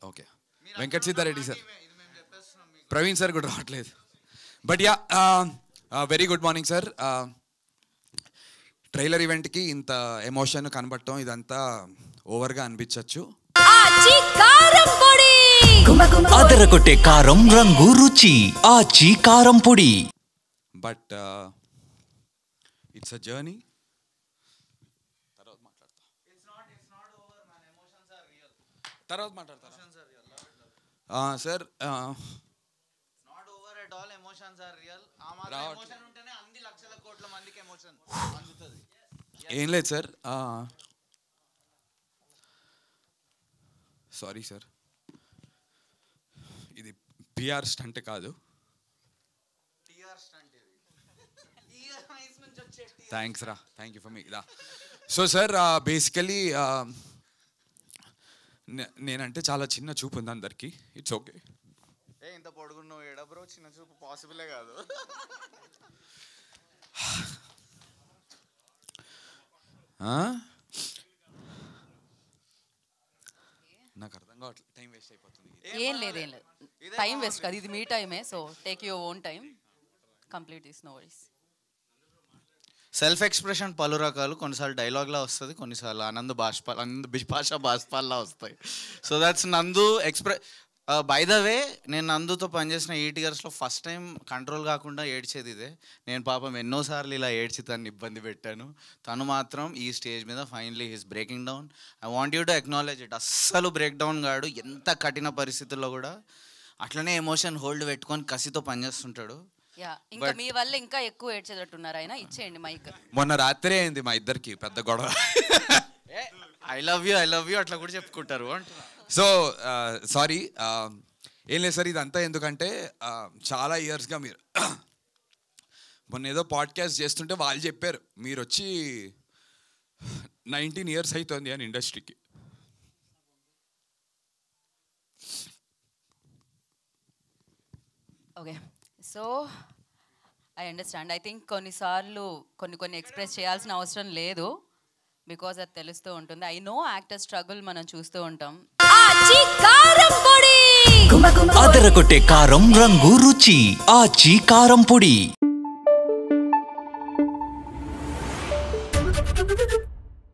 Okay, Venkat Siddareddy sir, Praveen sir కూడా రావట్లేదు. But yeah, very good morning sir. Trailer ఈవెంట్కి ఇంత ఎమోషన్ కనబడటం ఇదంతా ఓవర్గా అనిపించవచ్చు. అదరగొట్టే కారం రంగు రుచి ఆచి కారం పొడి. But it's a journey. తర్వాత మాట్లాడతారా సార్? ఏం లేదు సార్, సారీ సార్, ఇది పిఆర్ స్టంట్ కాదు. థ్యాంక్స్ రా, థ్యాంక్ యూ ఫర్ మీ రా. సో సార్, బేసికలీ నేనంటే చాలా చిన్న చూపు ఉంది అందరికి. It's okay. ఇంత పొడుగున్నావు ఏడా బ్రో, చిన్న చూపు పాసిబులే కాదు. నాకు అర్థం కావట్లేదు, టైం వేస్ట్ అయిపోతుంది. ఏం లేదు, ఏం లేదు, టైం వేస్ట్ కాదు, ఇది మీ టైమే. So take your own time, complete this, no worries. Self expression పలు రకాలు, కొన్నిసార్లు డైలాగ్లా వస్తుంది, కొన్నిసార్లు ఆనంద్ బిపాషా బాష్పాల్లా వస్తాయి. సో దట్స్ నందు బై ద వే, నేను నందుతో పనిచేసిన 8 yearsలో ఫస్ట్ టైం కంట్రోల్ కాకుండా ఏడ్చేది ఇదే. నేను పాపం ఎన్నోసార్లు ఇలా ఏడ్చి తను ఇబ్బంది పెట్టాను. తను మాత్రం ఈ స్టేజ్ మీద finally he's breaking down. I want you to acknowledge it. అస్సలు బ్రేక్ డౌన్ కాడు, ఎంత కఠిన పరిస్థితుల్లో కూడా అట్లనే ఎమోషన్ హోల్డ్ పెట్టుకొని కసితో పనిచేస్తుంటాడు. ఇంకా మీ వల్ల ఇంకా ఎక్కువ ఏడ్చేటట్టున్నారు ఆయన. ఇచ్చేయండి మైక్. మొన్న రాత్రి అయింది మా ఇద్దరికి పెద్ద గొడవ. ఐ లవ్ యూ అట్లా కూడా చెప్పుకుంటారు అంటున్నా. సో సారీ, ఏం లేదు సార్, ఇదంతా ఎందుకంటే చాలా ఇయర్స్గా మీరు మొన్న ఏదో పాడ్కాస్ట్ చేస్తుంటే వాళ్ళు చెప్పారు మీరు వచ్చి 19 years అవుతుంది అని ఇండస్ట్రీకి. Okay, so I understand. I think కొన్నిసార్లు కొన్ని ఎక్స్ప్రెస్ చేయాల్సిన అవసరం లేదు, బికాజ్ అది తెలుస్తూ ఉంటుంది. ఐ నో యాక్టర్ స్ట్రగుల్ మనం చూస్తూ ఉంటాం. అదరగొట్టే కారం రంగు రుచి ఆచి కారం పొడి.